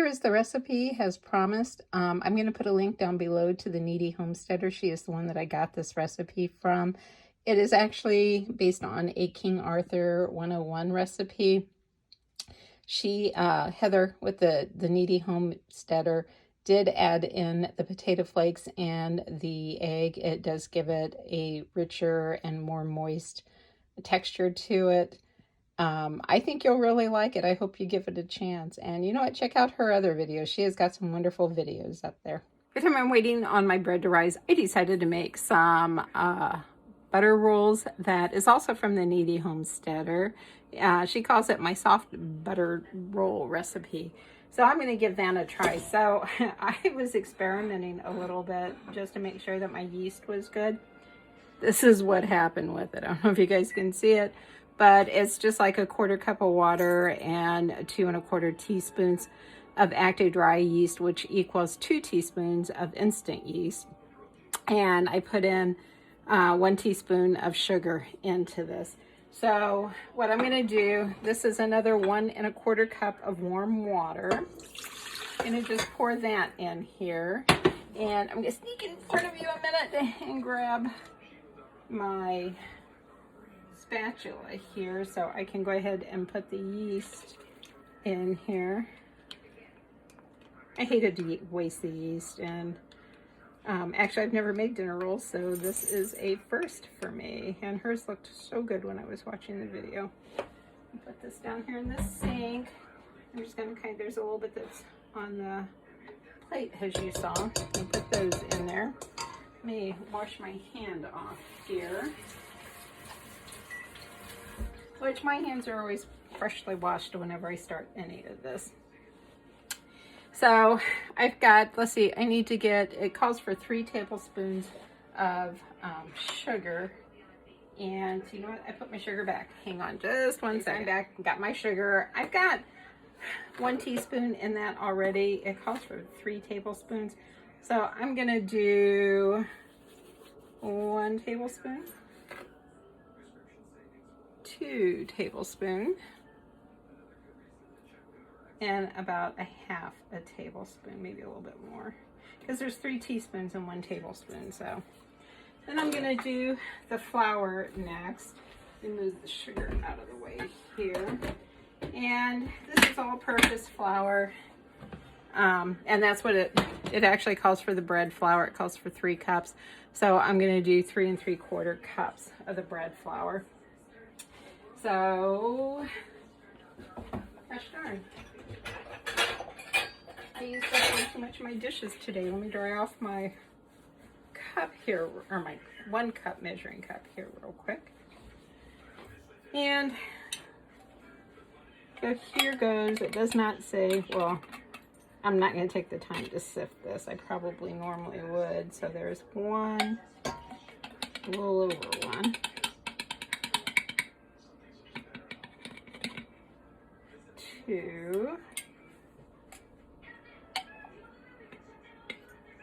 as the recipe has promised. I'm going to put a link down below to the Needy Homesteader. She is the one that I got this recipe from. It is actually based on a King Arthur 101 recipe. She, Heather with the Needy Homesteader, did add in the potato flakes and the egg. It does give it a richer and more moist texture to it. I think you'll really like it. I hope you give it a chance. And you know what? Check out her other videos. She has got some wonderful videos up there. Every time I'm waiting on my bread to rise, I decided to make some butter rolls. That is also from the Needy Homesteader. She calls it my soft butter roll recipe. So I'm going to give that a try. So I was experimenting a little bit just to make sure that my yeast was good. This is what happened with it. I don't know if you guys can see it, but it's just like a 1/4 cup of water and 2 1/4 teaspoons of active dry yeast, which equals 2 teaspoons of instant yeast. And I put in 1 teaspoon of sugar into this. So what I'm going to do, this is another 1 1/4 cup of warm water. I'm going to just pour that in here. And I'm going to sneak in front of you a minute and grab my spatula here so I can go ahead and put the yeast in here. I hated to waste the yeast, and actually I've never made dinner rolls, so this is a first for me, and hers looked so good when I was watching the video. I'll put this down here in the sink. I'm just going to there's a little bit that's on the plate as you saw. I'll put those in there. Let me wash my hand off here, which my hands are always freshly washed whenever I start any of this. So I've got, let's see, I need to get, it calls for 3 tablespoons of sugar. And you know what? I put my sugar back. Hang on just one second. I'm back, got my sugar. I've got 1 teaspoon in that already. It calls for 3 tablespoons. So I'm going to do 1 tablespoon, 2 tablespoons, and about 1/2 tablespoon, maybe a little bit more, because there's 3 teaspoons and 1 tablespoon. So then I'm going to do the flour next. Move the sugar out of the way here. And this is all-purpose flour. And that's what it actually calls for the bread flour. It calls for 3 cups. So I'm going to do 3 3/4 cups of the bread flour. So, gosh darn. I used up way too much of my dishes today. Let me dry off my cup here, or my 1 cup measuring cup here real quick. And so here goes. It does not say, well, I'm not going to take the time to sift this. I probably normally would. So there's 1, a little over 1. 2.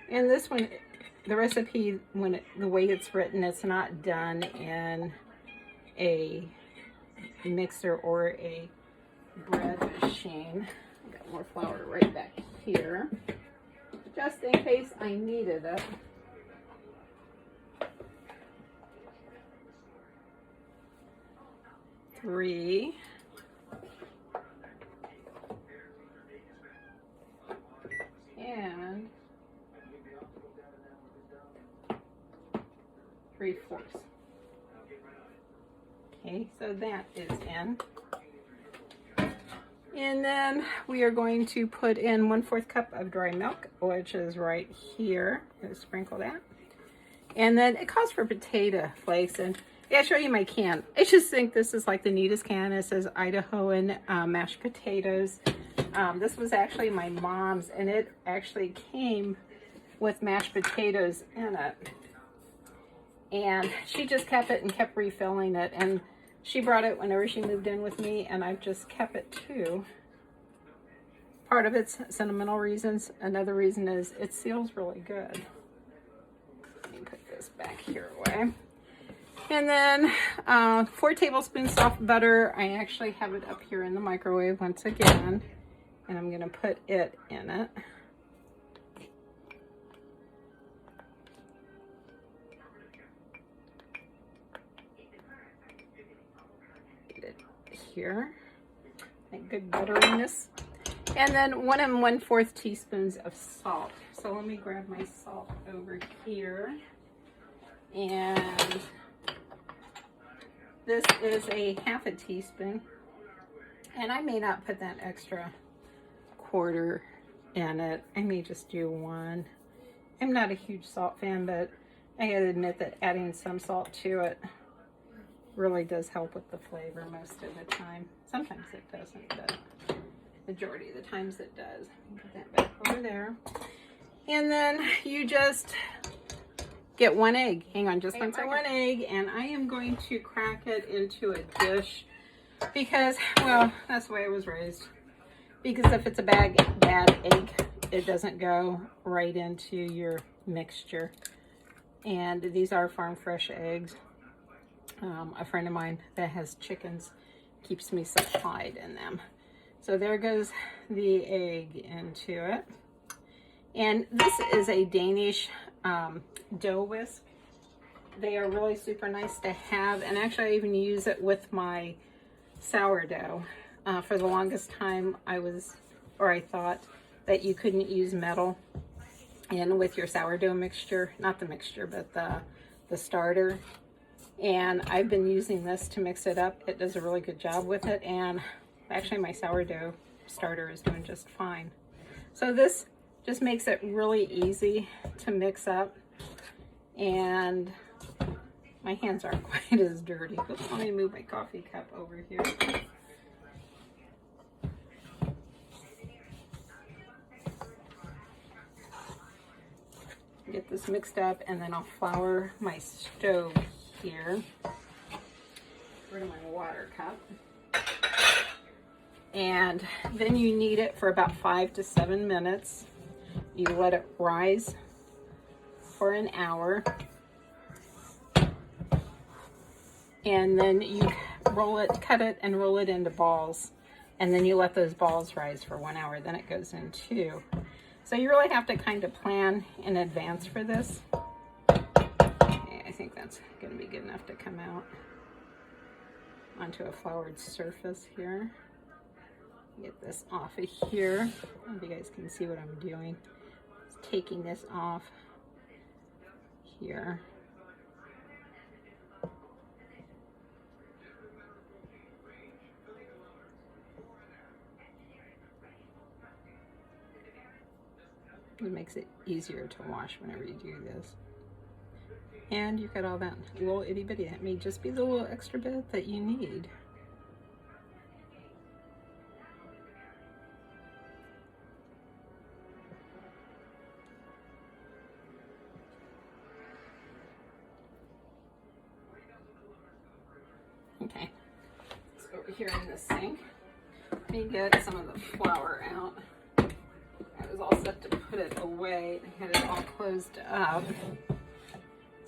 And this one, the recipe, the way it's written, it's not done in a mixer or a bread machine. I got more flour right back here, just in case I needed it. Three. And 3/4. Okay, so that is in. And then we are going to put in 1/4 cup of dry milk, which is right here. I'm going to sprinkle that. And then it calls for potato flakes. And yeah, I'll show you my can. I just think this is like the neatest can. It says Idahoan mashed potatoes. This was actually my mom's, and it actually came with mashed potatoes in it. And she just kept it and kept refilling it. And she brought it whenever she moved in with me, and I've just kept it too. Part of it's sentimental reasons. Another reason is it seals really good. Let me put this back here away. And then 4 tablespoons soft butter. I actually have it up here in the microwave once again. and I'm going to put it in it. Get it here. And good butteriness. And then 1 1/4 teaspoons of salt. So let me grab my salt over here. And this is a 1/2 teaspoon. And I may not put that extra 1/4 in it. I may just do 1. I'm not a huge salt fan, but I gotta admit that adding some salt to it really does help with the flavor most of the time. Sometimes it doesn't, but majority of the times it does. Put that back over there. And then you just get 1 egg. Hang on just 1 egg, and I am going to crack it into a dish because, well, that's the way I was raised. Because if it's a bad egg, it doesn't go right into your mixture. And these are farm fresh eggs. A friend of mine that has chickens keeps me supplied in them. So there goes the egg into it. And this is a Danish dough whisk. They are really super nice to have, and actually I even use it with my sourdough. For the longest time I thought that you couldn't use metal in with your sourdough mixture, not the mixture, but the starter. And I've been using this to mix it up. It does a really good job with it, and actually my sourdough starter is doing just fine. So this just makes it really easy to mix up, and my hands aren't quite as dirty. Oops, let me move my coffee cup over here. Get this mixed up, and then I'll flour my stove here. Get rid of my water cup. And then you knead it for about 5 to 7 minutes. You let it rise for an hour. And then you cut it and roll it into balls. And then you let those balls rise for 1 hour. Then it goes in 2. So you really have to kind of plan in advance for this. Okay, I think that's going to be good enough to come out onto a floured surface here. Get this off of here. I don't know if you guys can see what I'm doing. Just taking this off here. It makes it easier to wash whenever you do this. And you've got all that little itty bitty. That may just be the little extra bit that you need. Okay, it's over here in the sink. Let me get some of the flour out. I was all set to put it away. I had it all closed up.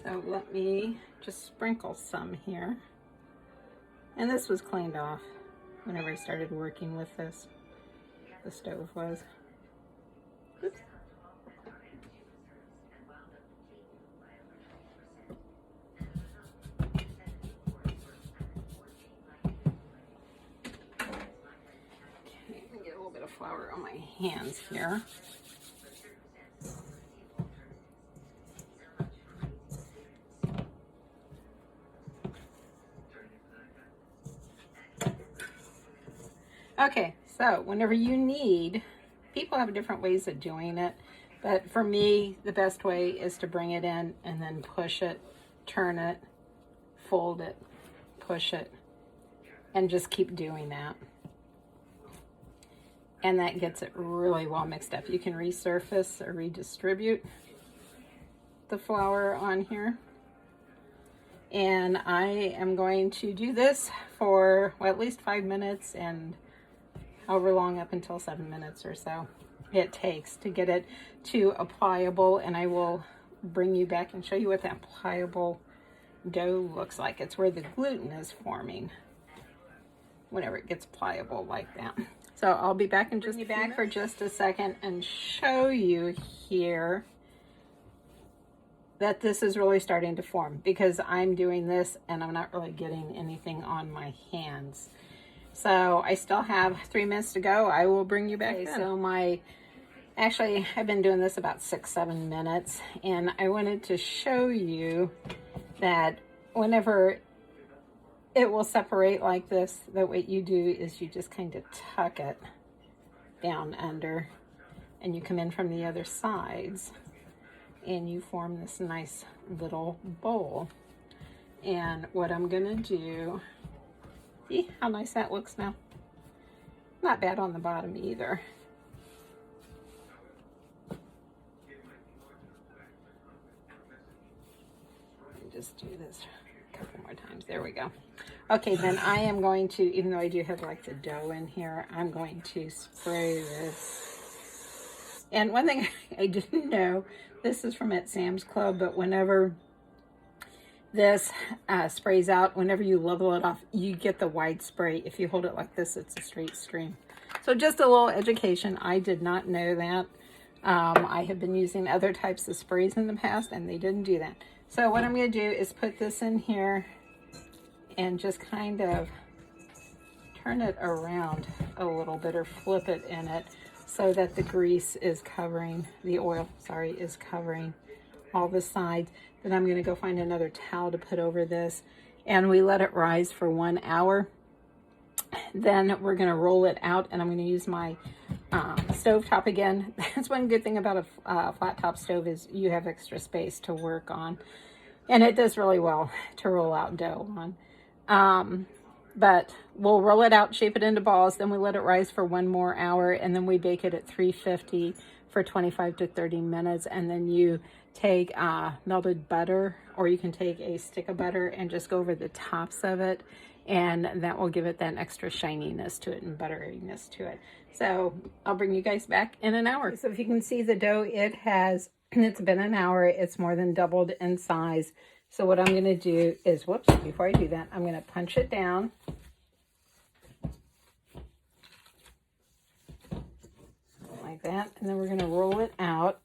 So let me just sprinkle some here. And this was cleaned off whenever I started working with this. The stove was. Oops. Flour on my hands here. Okay, so whenever you knead, people have different ways of doing it, but for me, the best way is to bring it in and then push it, turn it, fold it, push it, and just keep doing that. And that gets it really well mixed up. You can resurface or redistribute the flour on here. And I am going to do this for, well, at least 5 minutes and however long up until 7 minutes or so it takes to get it to a pliable. And I will bring you back and show you what that pliable dough looks like. It's where the gluten is forming whenever it gets pliable like that. So I'll be back in just for just a second and show you here that this is really starting to form, because I'm doing this and I'm not really getting anything on my hands. So I still have 3 minutes to go. I will bring you back then. So actually I've been doing this about 6-7 minutes, and I wanted to show you that whenever it will separate like this, that what you do is you just kind of tuck it down under, and you come in from the other sides, and you form this nice little bowl. And what I'm gonna do, see how nice that looks now? Not bad on the bottom either. Just do this a couple more times. There we go. Okay, then I am going to, even though I do have like the dough in here, I'm going to spray this. And one thing I didn't know, this is from at Sam's Club, but whenever this sprays out, whenever you level it off, you get the wide spray. If you hold it like this, it's a straight stream. So just a little education. I did not know that. I have been using other types of sprays in the past, and they didn't do that. So what I'm going to do is put this in here and just kind of turn it around a little bit, or flip it in it, so that the grease is covering, the oil, sorry, is covering all the sides. Then I'm going to go find another towel to put over this, and we let it rise for 1 hour. Then we're going to roll it out, and I'm going to use my stove top again. That's one good thing about a flat top stove, is you have extra space to work on, and it does really well to roll out dough on. But we'll roll it out, shape it into balls, then we let it rise for 1 more hour, and then we bake it at 350 for 25 to 30 minutes. And then you take melted butter, or you can take a stick of butter and just go over the tops of it, and that will give it that extra shininess to it and butteriness to it. So I'll bring you guys back in an hour. So if you can see the dough, it's been an hour. It's more than doubled in size. So what I'm going to do is, whoops, before I do that, I'm going to punch it down. Like that. And then we're going to roll it out.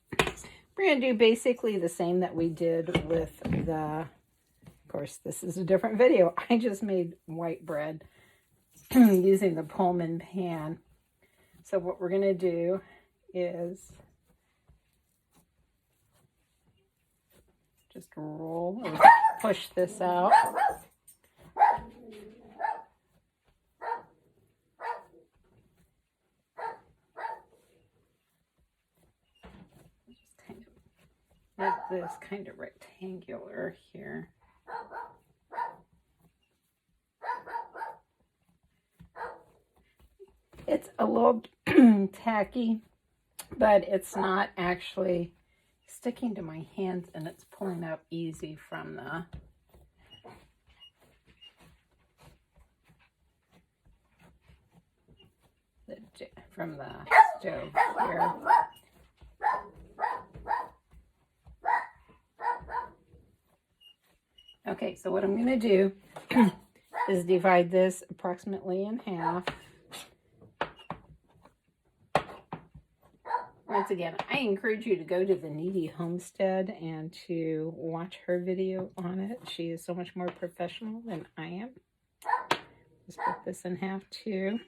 We're going to do basically the same that we did with the, of course, this is a different video. I just made white bread using the Pullman pan. So what we're going to do is just roll or push this out. Just kind of make this kind of rectangular here. It's a little tacky, but it's not actually sticking to my hands, and it's pulling up easy from the stove here. Okay, so what I'm going to do is divide this approximately in half. Once again, I encourage you to go to the Needy Homestead and to watch her video on it. She is so much more professional than I am. Just put this in half too.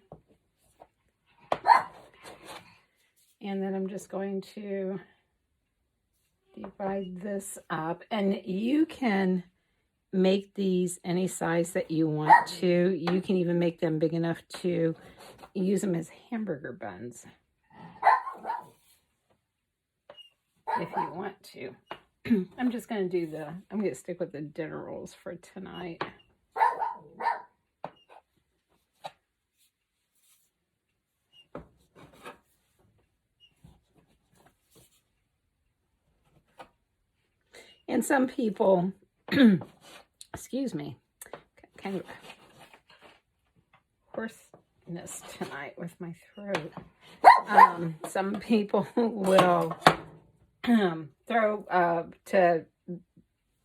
And then I'm just going to divide this up. And you can make these any size that you want to. You can even make them big enough to use them as hamburger buns, if you want to. I'm just going to do I'm going to stick with the dinner rolls for tonight. And some people, excuse me, kind of hoarseness tonight with my throat. Some people will throw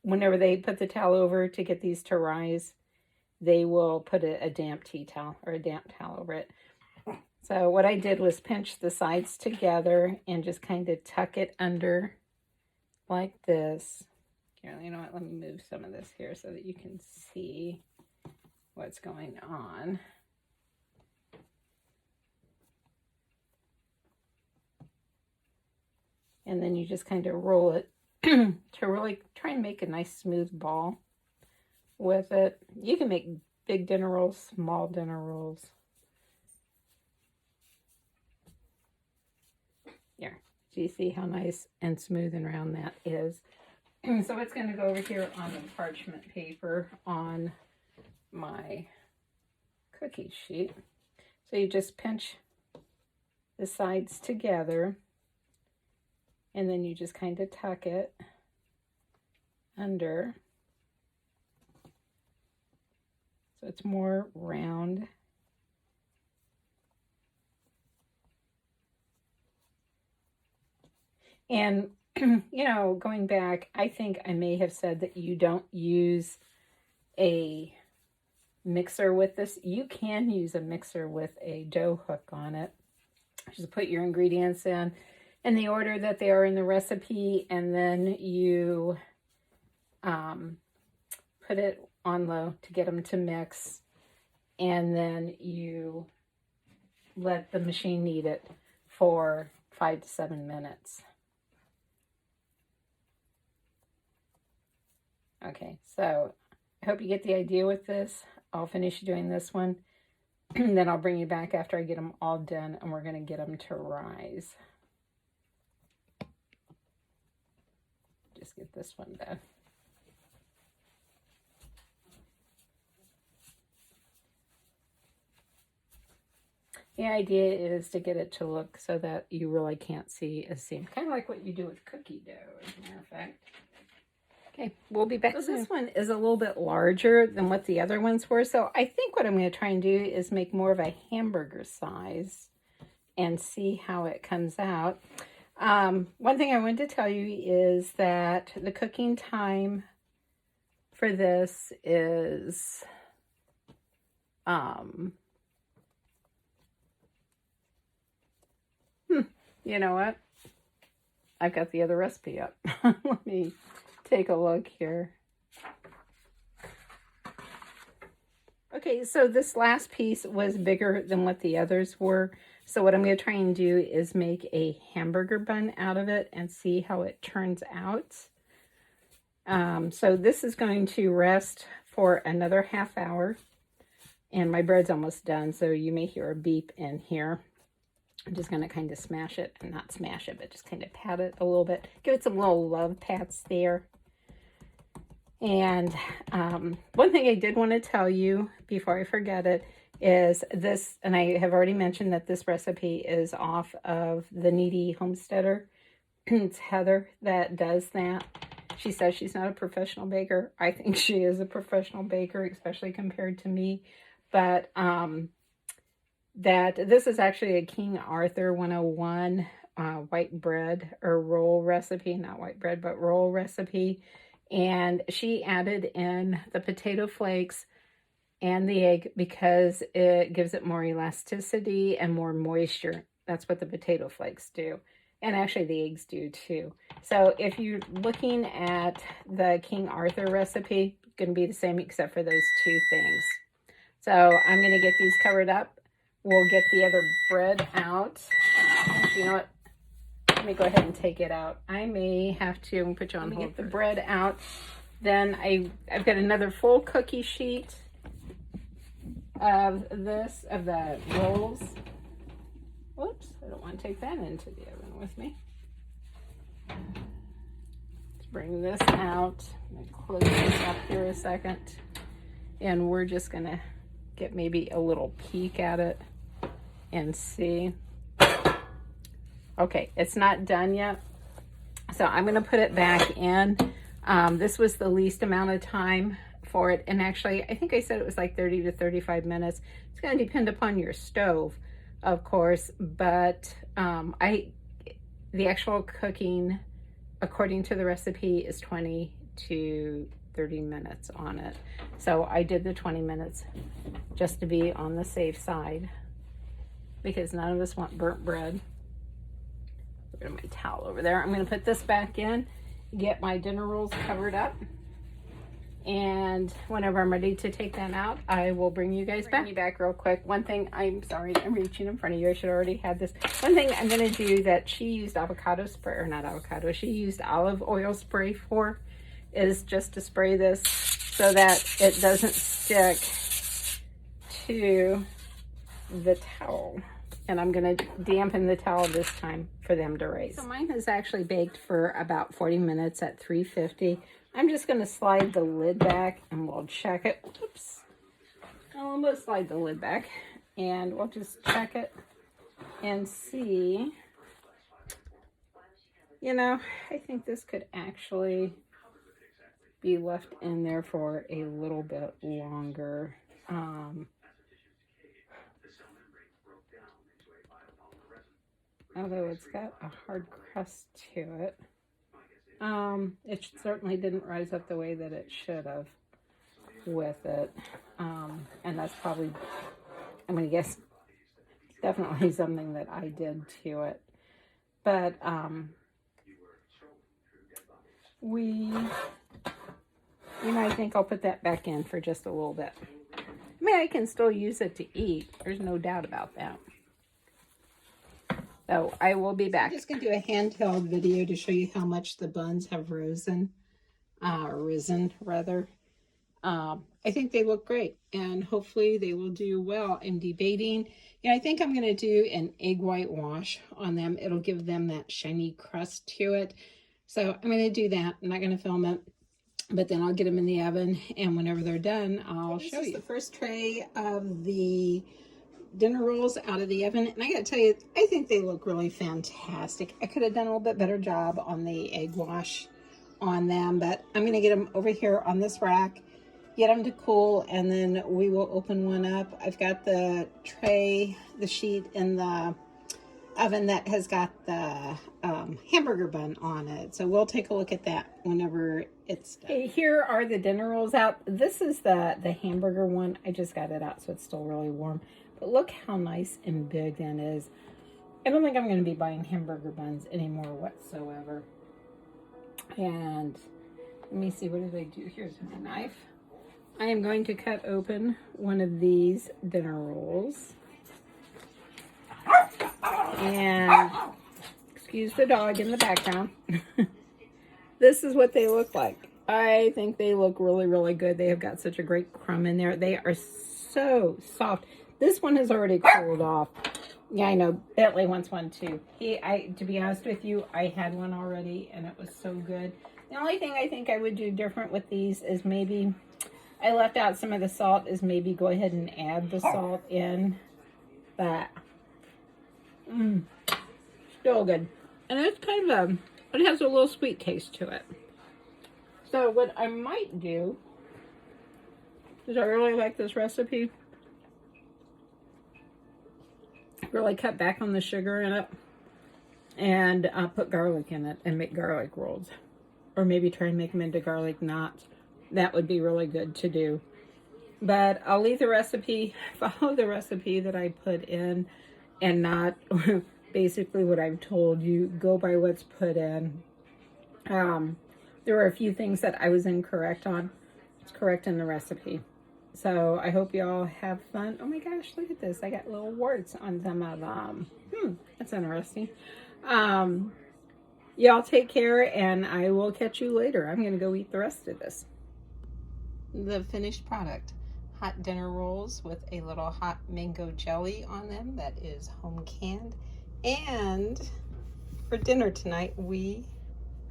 whenever they put the towel over to get these to rise, they will put a damp tea towel or a damp towel over it. So what I did was pinch the sides together and just kind of tuck it under like this. Here, you know what? Let me move some of this here so that you can see what's going on. And then you just kind of roll it to really try and make a nice smooth ball with it. You can make big dinner rolls, small dinner rolls. Here, do you see how nice and smooth and round that is? So it's going to go over here on the parchment paper on my cookie sheet. So you just pinch the sides together, and then you just kind of tuck it under so it's more round. And you know, going back, I think I may have said that you don't use a mixer with this. You can use a mixer with a dough hook on it. Just put your ingredients in the order that they are in the recipe, and then you put it on low to get them to mix, and then you let the machine knead it for 5 to 7 minutes. Okay, so I hope you get the idea with this. I'll finish doing this one, and then I'll bring you back after I get them all done, and we're going to get them to rise. Just get this one done. The idea is to get it to look so that you really can't see a seam. Kind of like what you do with cookie dough, as a matter of fact. Okay, we'll be back soon. This one is a little bit larger than what the other ones were. So I think what I'm going to try and do is make more of a hamburger size and see how it comes out. One thing I wanted to tell you is that the cooking time for this is you know what? I've got the other recipe up. Let me take a look here. Okay, so this last piece was bigger than what the others were. So what I'm going to try and do is make a hamburger bun out of it and see how it turns out. So this is going to rest for another half hour. And my bread's almost done, so you may hear a beep in here. I'm just going to kind of smash it, and not smash it, but just kind of pat it a little bit. Give it some little love pats there. And one thing I did want to tell you before I forget it is this, and I have already mentioned that this recipe is off of the Needy Homesteader. It's Heather that does that. She says she's not a professional baker. I think she is a professional baker, especially compared to me. But that this is actually a King Arthur 101 white bread or roll recipe. Not white bread, but roll recipe. And she added in the potato flakes and the egg because it gives it more elasticity and more moisture. That's what the potato flakes do. And actually the eggs do too. So if you're looking at the King Arthur recipe, it's going to be the same except for those two things. So I'm going to get these covered up. We'll get the other bread out. You know what? Let me go ahead and take it out. I may have to put you on hold. Get the bread out. Then I've got another full cookie sheet of the rolls. Whoops, I don't want to take that into the oven with me. Let's bring this out. I'm going to close this up here a second. And we're just going to get maybe a little peek at it and see. Okay, it's not done yet. So I'm going to put it back in. This was the least amount of time for it. And actually, I think I said it was like 30 to 35 minutes. It's going to depend upon your stove, of course. But the actual cooking, according to the recipe, is 20 to 30 minutes on it. So I did the 20 minutes just to be on the safe side. because none of us want burnt bread. Look at my towel over there. I'm going to put this back in, get my dinner rolls covered up, and whenever I'm ready to take them out, I will bring you guys back real quick. One thing, I'm sorry, I'm reaching in front of you. I should already have this. One thing I'm going to do that she used avocado spray, or not avocado, she used olive oil spray for, is just to spray this so that it doesn't stick to the towel. And I'm going to dampen the towel this time for them to raise. So mine is actually baked for about 40 minutes at 350. I'm just going to slide the lid back and we'll check it. Oops. I'm going to slide the lid back and we'll just check it and see. You know, I think this could actually be left in there for a little bit longer. Although it's got a hard crust to it. It certainly didn't rise up the way that it should have with it. And that's probably, I'm going to guess, definitely something that I did to it. But I think I'll put that back in for just a little bit. I mean, I can still use it to eat. There's no doubt about that. So I will be back. I'm just going to do a handheld video to show you how much the buns have risen. I think they look great, and hopefully they will do well. I'm debating. I think I'm going to do an egg whitewash on them. It'll give them that shiny crust to it. So I'm going to do that. I'm not going to film it, but then I'll get them in the oven, and whenever they're done, I'll show you. This is the first tray of the dinner rolls out of the oven, and I gotta tell you, I think they look really fantastic. I could have done a little bit better job on the egg wash on them, but I'm gonna get them over here on this rack, get them to cool, and then we will open one up. I've got the tray, the sheet in the oven that has got the hamburger bun on it, so we'll take a look at that whenever it's done. Okay, here are the dinner rolls out. This is the hamburger one. I just got it out, so it's still really warm. But look how nice and big that is. I don't think I'm going to be buying hamburger buns anymore whatsoever. And let me see, what did I do? Here's my knife. I am going to cut open one of these dinner rolls. And excuse the dog in the background. This is what they look like. I think they look really, really good. They have got such a great crumb in there. They are so soft. This one has already cooled off. Yeah, I know. Bentley wants one too. To be honest with you, I had one already and it was so good. The only thing I think I would do different with these is maybe, I left out some of the salt, is maybe go ahead and add the salt in. But, still good. And it's kind of it has a little sweet taste to it. So what I might do is, I really like this recipe. Really cut back on the sugar in it and put garlic in it and make garlic rolls, or maybe try and make them into garlic knots. That would be really good to do. But I'll leave the recipe, follow the recipe that I put in, and not basically what I've told you. Go by what's put in. There were a few things that I was incorrect on. It's correct in the recipe. So I hope you all have fun. Oh my gosh, look at this. I got little warts on some of them. That's interesting. Y'all take care, and I will catch you later. I'm going to go eat the rest of this. The finished product. Hot dinner rolls with a little hot mango jelly on them that is home canned. And for dinner tonight,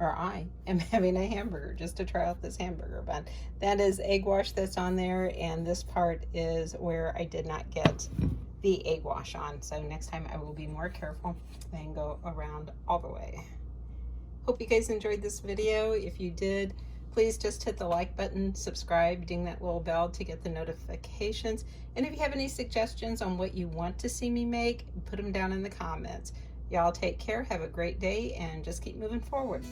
I am having a hamburger, just to try out this hamburger bun. That is egg wash that's on there, and this part is where I did not get the egg wash on. So next time I will be more careful and go around all the way. Hope you guys enjoyed this video. If you did, please just hit the like button, subscribe, ding that little bell to get the notifications. And if you have any suggestions on what you want to see me make, put them down in the comments. Y'all take care, have a great day, and just keep moving forward.